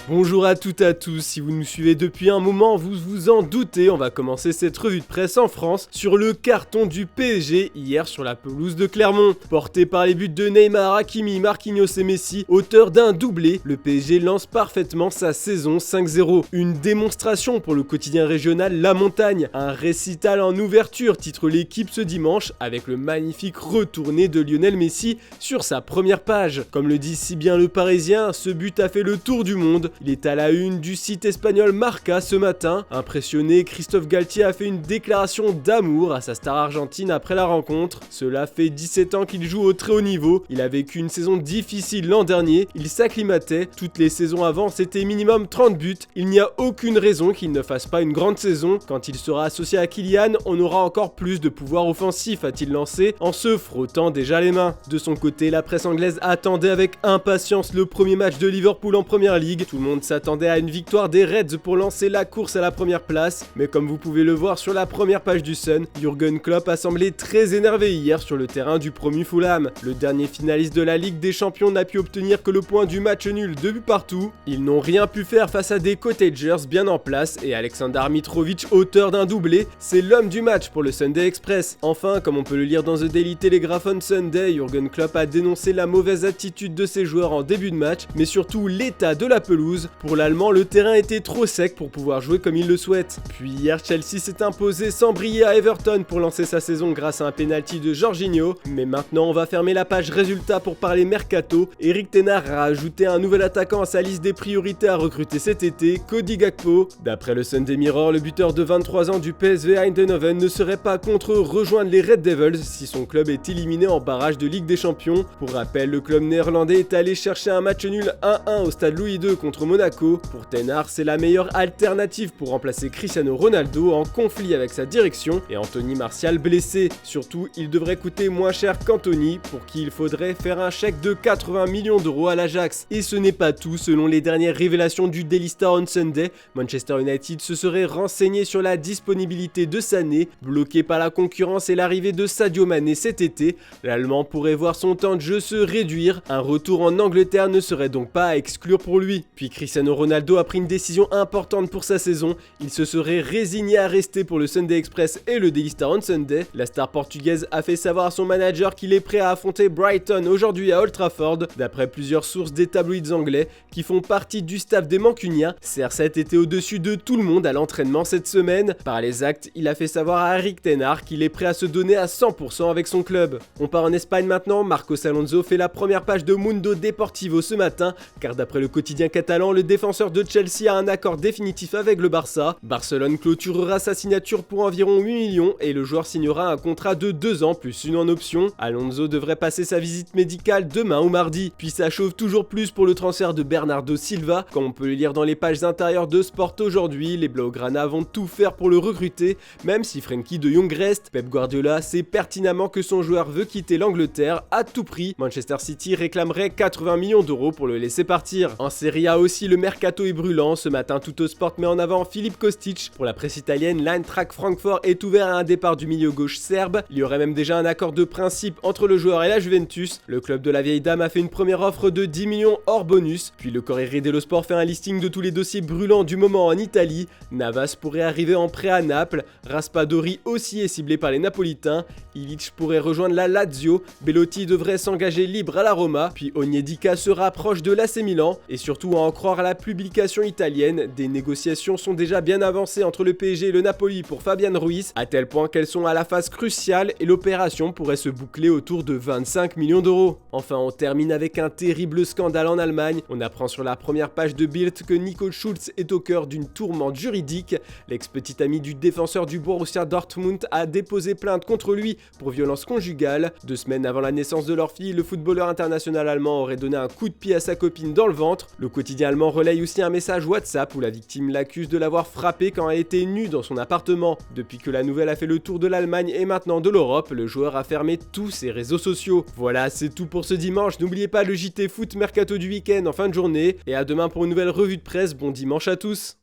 Bonjour à toutes et à tous, si vous nous suivez depuis un moment, vous vous en doutez, on va commencer cette revue de presse en France sur le carton du PSG hier sur la pelouse de Clermont. Porté par les buts de Neymar, Hakimi, Marquinhos et Messi, auteur d'un doublé, le PSG lance parfaitement sa saison 5-0. Une démonstration pour le quotidien régional La Montagne, un récital en ouverture titre l'équipe ce dimanche avec le magnifique retourné de Lionel Messi sur sa première page. Comme le dit si bien le Parisien, ce but a fait le tour du monde. Il est à la une du site espagnol Marca ce matin. Impressionné, Christophe Galtier a fait une déclaration d'amour à sa star argentine après la rencontre. Cela fait 17 ans qu'il joue au très haut niveau. Il a vécu une saison difficile l'an dernier. Il s'acclimatait. Toutes les saisons avant, c'était minimum 30 buts. Il n'y a aucune raison qu'il ne fasse pas une grande saison. Quand il sera associé à Kylian, on aura encore plus de pouvoir offensif, a-t-il lancé en se frottant déjà les mains. De son côté, la presse anglaise attendait avec impatience le premier match de Liverpool en Première Ligue. Tout le monde s'attendait à une victoire des Reds pour lancer la course à la première place, mais comme vous pouvez le voir sur la première page du Sun, Jürgen Klopp a semblé très énervé hier sur le terrain du promu Fulham. Le dernier finaliste de la Ligue des Champions n'a pu obtenir que le point du match nul, 2 buts partout. Ils n'ont rien pu faire face à des Cottagers bien en place et Aleksandar Mitrovic, auteur d'un doublé, c'est l'homme du match pour le Sunday Express. Enfin, comme on peut le lire dans The Daily Telegraph on Sunday, Jürgen Klopp a dénoncé la mauvaise attitude de ses joueurs en début de match, mais surtout l'état de la pelouse. Pour l'Allemand, le terrain était trop sec pour pouvoir jouer comme il le souhaite. Puis hier, Chelsea s'est imposé sans briller à Everton pour lancer sa saison grâce à un penalty de Jorginho. Mais maintenant, on va fermer la page résultats pour parler mercato. Eric Ten Hag a ajouté un nouvel attaquant à sa liste des priorités à recruter cet été, Cody Gakpo. D'après le Sunday Mirror, le buteur de 23 ans du PSV Eindhoven ne serait pas contre rejoindre les Red Devils si son club est éliminé en barrage de Ligue des Champions. Pour rappel, le club néerlandais est allé chercher un match nul 1-1 au stade Louis II contre Monaco. Pour Ten Hag, c'est la meilleure alternative pour remplacer Cristiano Ronaldo en conflit avec sa direction et Anthony Martial blessé. Surtout, il devrait coûter moins cher qu'Anthony, pour qui il faudrait faire un chèque de 80 millions d'euros à l'Ajax. Et ce n'est pas tout, selon les dernières révélations du Daily Star on Sunday, Manchester United se serait renseigné sur la disponibilité de Sané, bloqué par la concurrence et l'arrivée de Sadio Mané cet été. L'Allemand pourrait voir son temps de jeu se réduire, un retour en Angleterre ne serait donc pas à exclure pour lui. Puis Cristiano Ronaldo a pris une décision importante pour sa saison, il se serait résigné à rester pour le Sunday Express et le Daily Star on Sunday. La star portugaise a fait savoir à son manager qu'il est prêt à affronter Brighton aujourd'hui à Old Trafford. D'après plusieurs sources des tabloïds anglais qui font partie du staff des Mancuniens, CR7 était au-dessus de tout le monde à l'entraînement cette semaine. Par les actes, il a fait savoir à Eric Ten Hag qu'il est prêt à se donner à 100% avec son club. On part en Espagne maintenant, Marcos Alonso fait la première page de Mundo Deportivo ce matin, car d'après le quotidien catalan, le défenseur de Chelsea a un accord définitif avec le Barça. Barcelone clôturera sa signature pour environ 8 millions et le joueur signera un contrat de 2 ans plus une en option. Alonso devrait passer sa visite médicale demain ou mardi. Puis ça chauffe toujours plus pour le transfert de Bernardo Silva. Comme on peut le lire dans les pages intérieures de Sport aujourd'hui, les Blaugrana vont tout faire pour le recruter, même si Frenkie de Jong reste. Pep Guardiola sait pertinemment que son joueur veut quitter l'Angleterre à tout prix. Manchester City réclamerait 80 millions d'euros pour le laisser partir. En Serie A aussi, le mercato est brûlant. Ce matin, Tuttosport met en avant Filip Kostic. Pour la presse italienne, l'Eintracht Francfort est ouvert à un départ du milieu gauche serbe. Il y aurait même déjà un accord de principe entre le joueur et la Juventus. Le club de la vieille dame a fait une première offre de 10 millions hors bonus. Puis le Corriere dello Sport fait un listing de tous les dossiers brûlants du moment en Italie. Navas pourrait arriver en prêt à Naples. Raspadori aussi est ciblé par les Napolitains. Ilic pourrait rejoindre la Lazio. Belotti devrait s'engager libre à la Roma. Puis Onyedika se rapproche de l'AC Milan. Et surtout, à en croire à la publication italienne, des négociations sont déjà bien avancées entre le PSG et le Napoli pour Fabian Ruiz, à tel point qu'elles sont à la phase cruciale et l'opération pourrait se boucler autour de 25 millions d'euros. Enfin, on termine avec un terrible scandale en Allemagne. On apprend sur la première page de Bild que Nico Schulz est au cœur d'une tourmente juridique. L'ex-petit ami du défenseur du Borussia Dortmund a déposé plainte contre lui pour violence conjugale. 2 semaines avant la naissance de leur fille, le footballeur international allemand aurait donné un coup de pied à sa copine dans le ventre. Le quotidien allemand relaye aussi un message WhatsApp où la victime l'accuse de l'avoir frappé quand elle était nue dans son appartement. Depuis que la nouvelle a fait le tour de l'Allemagne et maintenant de l'Europe, le joueur a fermé tous ses réseaux sociaux. Voilà, c'est tout pour ce dimanche. N'oubliez pas le JT Foot Mercato du week-end en fin de journée. Et à demain pour une nouvelle revue de presse. Bon dimanche à tous.